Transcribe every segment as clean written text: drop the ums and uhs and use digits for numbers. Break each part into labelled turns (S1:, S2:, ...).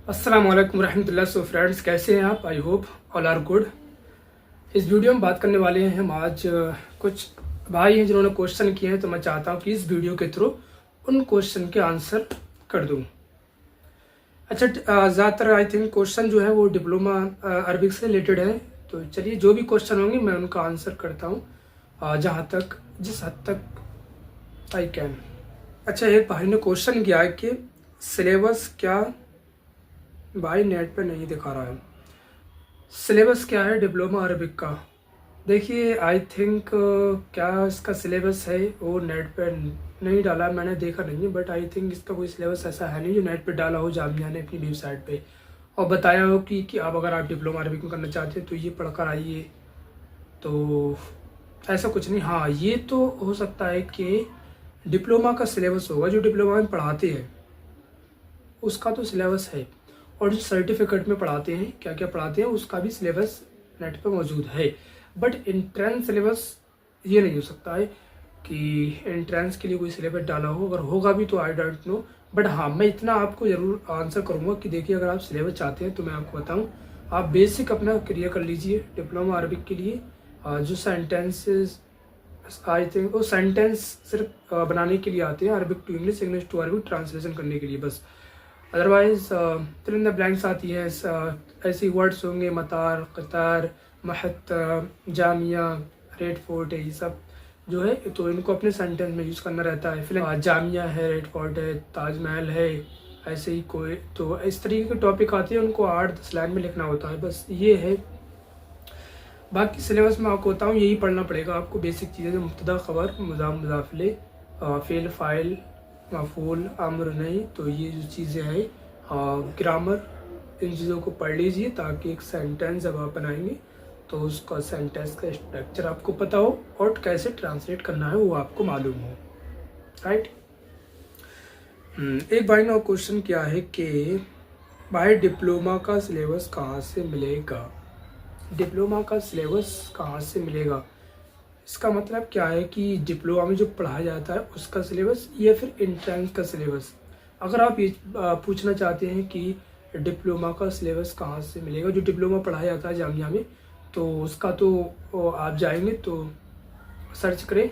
S1: अस्सलाम वालेकुम रहमतुल्लाह। सो फ्रेंड्स, कैसे हैं आप? I hope all are good. इस वीडियो में बात करने वाले हैं हम आज कुछ भाई हैं जिन्होंने क्वेश्चन किए हैं, तो मैं चाहता हूं कि इस वीडियो के थ्रू उन क्वेश्चन के आंसर कर दूं। अच्छा, ज़्यादातर आई थिंक क्वेश्चन जो है वो डिप्लोमा अरबिक से रिलेटेड है, तो चलिए जो भी क्वेश्चन होंगे मैं उनका आंसर करता हूँ जहाँ तक जिस हद तक आई कैन। अच्छा, एक भाई ने क्वेश्चन किया है कि सिलेबस क्या, भाई नेट पे नहीं दिखा रहा है, सिलेबस क्या है डिप्लोमा अरबिक का। देखिए आई थिंक क्या इसका सिलेबस है वो नेट पे नहीं डाला, मैंने देखा नहीं है, बट आई थिंक इसका कोई सिलेबस ऐसा है नहीं जो नेट पे डाला हो जामिया ने अपनी वेबसाइट पे और बताया हो कि अब अगर आप डिप्लोमा अरबिक में करना चाहते हैं तो ये पढ़कर आइए। तो ऐसा कुछ नहीं। हाँ, ये तो हो सकता है कि डिप्लोमा का सिलेबस होगा जो डिप्लोमा में पढ़ाते हैं उसका तो सिलेबस है, और जो सर्टिफिकेट में पढ़ाते हैं क्या क्या पढ़ाते हैं उसका भी सिलेबस नेट पे मौजूद है। बट एंट्रेंस सिलेबस ये नहीं हो सकता है कि एंट्रेंस के लिए कोई सिलेबस डाला हो, अगर होगा भी तो आई डोंट नो। बट हाँ, मैं इतना आपको ज़रूर आंसर करूँगा कि देखिए अगर आप सिलेबस चाहते हैं तो मैं आपको बताऊँ, आप बेसिक अपना क्लियर कर लीजिए डिप्लोमा अरबिक के लिए। जो सेंटेंसेस आई थिंक वो सेंटेंस सिर्फ बनाने के लिए आते हैं, Arabic to English, English to Arabic translation करने के लिए बस। Otherwise fill in the blanks आती है, ऐसे वर्ड्स होंगे मतार, कतार, महत, जामिया, रेड फोर्ट है, ये सब जो है तो इनको अपने सेंटेंस में यूज़ करना रहता है। फिर जामिया है, रेड फोर्ट है, ताजमहल है, ऐसे ही कोई तो इस तरीके के टॉपिक आते हैं, उनको 8-10 लाइन में लिखना होता है, बस ये है। बाकी सिलेबस में आपको बताऊँ यही पढ़ना पड़ेगा आपको, बेसिक चीज़ें, मुब्तदा, खबर, मुज़ाफ, मुज़ाफिले, फेल, फाइल, मफूल, अम्र नहीं, तो ये जो चीज़ें हैं, ग्रामर, इन चीज़ों को पढ़ लीजिए ताकि एक सेंटेंस जब आप बनाएंगे तो उसका सेंटेंस का स्ट्रक्चर आपको पता हो और कैसे ट्रांसलेट करना है वो आपको मालूम हो, राइट। एक भाई ने क्वेश्चन किया है कि भाई डिप्लोमा का सिलेबस कहाँ से मिलेगा, डिप्लोमा का सिलेबस कहाँ से मिलेगा। इसका मतलब क्या है कि डिप्लोमा में जो पढ़ाया जाता है उसका सिलेबस या फिर एंट्रेंस का सिलेबस। अगर आप ये पूछना चाहते हैं कि डिप्लोमा का सिलेबस कहाँ से मिलेगा, जो डिप्लोमा पढ़ाया जाता है जामिया में, तो उसका तो आप जाएंगे तो सर्च करें,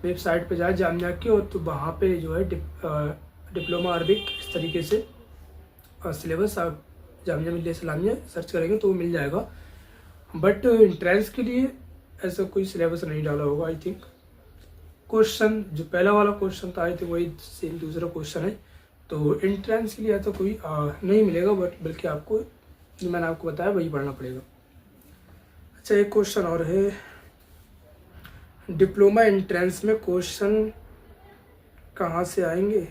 S1: वेबसाइट पे जाए जामिया की, और तो वहाँ पे जो है डिप्लोमा अरबिक इस तरीके से सिलेबस आप जामिया मिल्लिया इस्लामिया सर्च करेंगे तो वो मिल जाएगा। बट एंट्रेंस के लिए ऐसा कोई सिलेबस नहीं डाला होगा आई थिंक। क्वेश्चन जो पहला वाला क्वेश्चन था आई थिंक वही सेम दूसरा क्वेश्चन है, तो एंट्रेंस के लिए ऐसा कोई नहीं मिलेगा, बट बल्कि आपको जो मैंने आपको बताया वही पढ़ना पड़ेगा। अच्छा, एक क्वेश्चन और है, डिप्लोमा एंट्रेंस में क्वेश्चन कहाँ से आएंगे,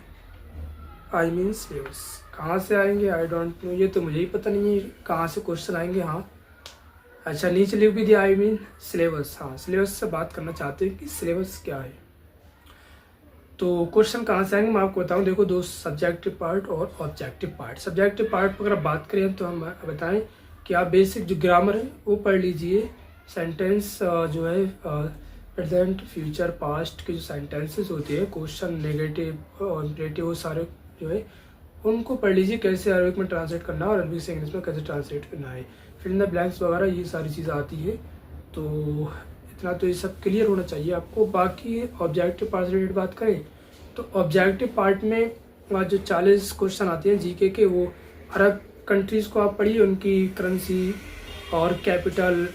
S1: आई मीन सिलेबस कहाँ से आएंगे, आई डोंट नो, ये तो मुझे ही पता नहीं है कहाँ से क्वेश्चन आएंगे। हाँ, अच्छा, नीचे लिख भी दिया आई मीन सिलेबस। हाँ, सिलेबस से बात करना चाहते हैं कि सिलेबस क्या है, तो क्वेश्चन कहाँ से आएंगे मैं आपको बताऊं। देखो, दो सब्जेक्टिव पार्ट और ऑब्जेक्टिव पार्ट। सब्जेक्टिव पार्ट पर अगर बात करें तो हम बताएं कि आप बेसिक जो ग्रामर है वो पढ़ लीजिए, सेंटेंस जो है प्रेजेंट, फ्यूचर, पास्ट के जो सेंटेंसेस होते हैं, क्वेश्चन, नेगेटिव और इम्परेटिव, वो सारे जो है उनको पढ़ लीजिए, कैसे अरबिक में ट्रांसलेट करना है और अरबिक से इंग्लिश में कैसे ट्रांसलेट करना है, फिल इन द ब्लैंक्स वगैरह, ये सारी चीज़ें आती है। तो इतना तो ये सब क्लियर होना चाहिए आपको। बाकी ऑब्जेक्टिव पार्ट से रिलेटेड बात करें तो ऑब्जेक्टिव पार्ट में जो 40 क्वेश्चन आते हैं जीके के, वो अरब कंट्रीज़ को आप पढ़िए, उनकी करेंसी और कैपिटल,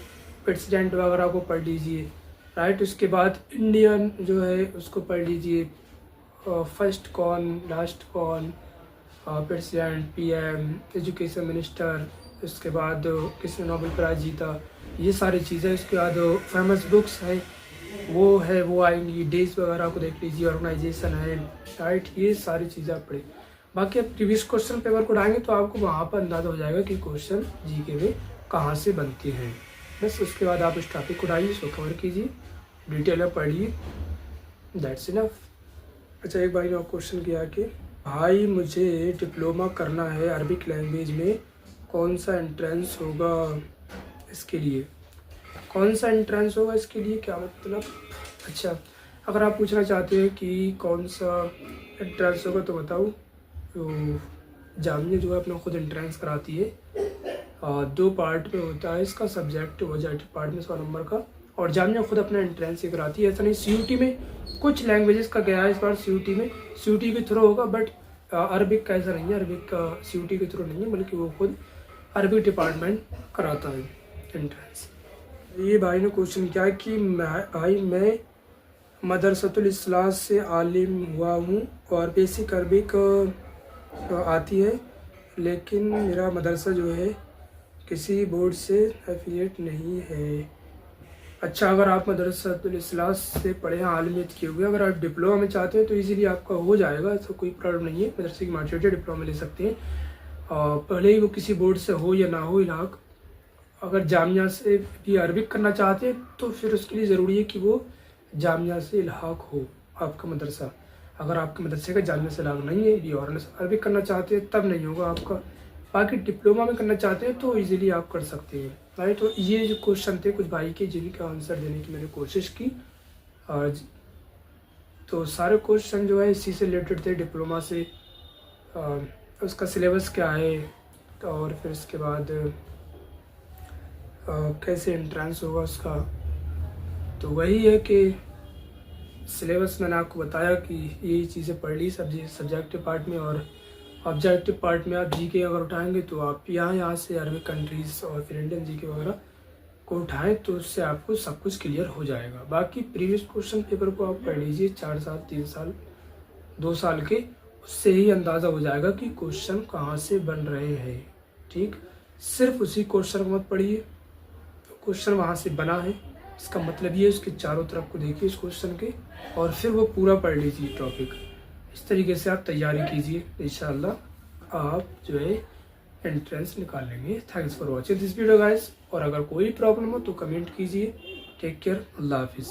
S1: प्रेसिडेंट वगैरह को पढ़ लीजिए, राइट। उसके बाद इंडियन जो है उसको पढ़ लीजिए, फर्स्ट कौन, लास्ट कौन, प्रेसिडेंट, पीएम, एजुकेशन मिनिस्टर, उसके बाद किसने नोबेल प्राइज़ जीता, ये सारी चीज़ें। उसके बाद फेमस बुक्स है वो आएंगी, डेज वगैरह को देख लीजिए, ऑर्गेनाइजेशन है, राइट, ये सारी चीज़ें आप पढ़ें। बाकी आप प्रीवियस क्वेश्चन पेपर को उठाएंगे तो आपको वहाँ पर अंदाज़ा हो जाएगा कि क्वेश्चन जीके में कहाँ से बनते हैं। बस उसके बाद आप इस टॉपिक को उठाइए, इसको कवर कीजिए, डिटेल में पढ़िए, दैट्स इनफ। अच्छा, एक भाई ने क्वेश्चन किया कि भाई मुझे डिप्लोमा करना है अरबिक लैंग्वेज में, कौन सा एंट्रेंस होगा इसके लिए, कौन सा एंट्रेंस होगा इसके लिए, क्या मतलब। अच्छा, अगर आप पूछना चाहते हैं कि कौन सा एंट्रेंस होगा तो बताऊँ, तो जामिया जो है अपना खुद एंट्रेंस कराती है। 2 पार्ट में होता है इसका सब्जेक्ट, ऑब्जेक्टिव पार्ट में 100 नंबर का, और जामिया खुद अपना एंट्रेंस ही कराती है। ऐसा नहीं, CUT में कुछ लैंग्वेजेस का गया है इस बार, CUT के थ्रू होगा, बट अरबिक का ऐसा नहीं है, अरबिक का CUT के थ्रू नहीं है, बल्कि वो खुद अरबिक डिपार्टमेंट कराता है एंट्रेंस। ये भाई ने क्वेश्चन किया कि मैं मदरसतुल इस्लाह से आलिम हुआ हूँ और बेसिक अरबिक आती है, लेकिन मेरा मदरसा जो है किसी बोर्ड से एफिलिएट नहीं है। अच्छा, अगर आप मदरसतुल इस्लाह से पढ़े हैं, आलिमियत किए हुए, अगर आप डिप्लोमा में चाहते हैं तो इजीली आपका हो जाएगा, ऐसा कोई प्रॉब्लम नहीं है। मदरसे की मार्कशीट डिप्लोमा ले सकते हैं, भले ही वो किसी बोर्ड से हो या ना हो इलाक। अगर जामिया से भी अरबिक करना चाहते हैं तो फिर उसके लिए ज़रूरी है कि वो जामिया से इल्हाक हो आपका मदरसा। अगर आपके मदरसे का जामिया से इल्हाक नहीं है, भी और अरबिक करना चाहते हैं तब नहीं होगा आपका। बाकी डिप्लोमा में करना चाहते हैं तो इजीली आप कर सकते हैं भाई। तो ये जो क्वेश्चन थे कुछ भाई के, जिनका आंसर देने की मैंने कोशिश की। और तो सारे क्वेश्चन जो है इसी से रिलेटेड थे, डिप्लोमा से, उसका सिलेबस क्या है, और फिर इसके बाद कैसे एंट्रेंस होगा उसका। तो वही है कि सिलेबस मैंने आपको बताया कि यही चीज़ें पढ़ ली सब्जेक्टिव पार्ट में, और ऑब्जेक्टिव पार्ट में आप जीके अगर उठाएंगे तो आप यहाँ से अरबिक कंट्रीज़ और फिर इंडियन जीके वगैरह को उठाएं तो उससे आपको सब कुछ क्लियर हो जाएगा। बाकी प्रीवियस क्वेश्चन पेपर को आप पढ़ लीजिए 4 साल, 3 साल, 2 साल के, उससे ही अंदाज़ा हो जाएगा कि क्वेश्चन कहाँ से बन रहे हैं। ठीक, सिर्फ उसी क्वेश्चन को मत पढ़िए, क्वेश्चन वहाँ से बना है इसका मतलब ये, उसके चारों तरफ को देखिए इस क्वेश्चन के, और फिर वो पूरा पढ़ लीजिए टॉपिक। इस तरीके से आप तैयारी कीजिए, इंशाल्लाह आप जो है एंट्रेंस निकाल लेंगे। Thanks for watching this video guys, और अगर कोई प्रॉब्लम हो तो कमेंट कीजिए। टेक केयर, अल्लाह हाफिज़।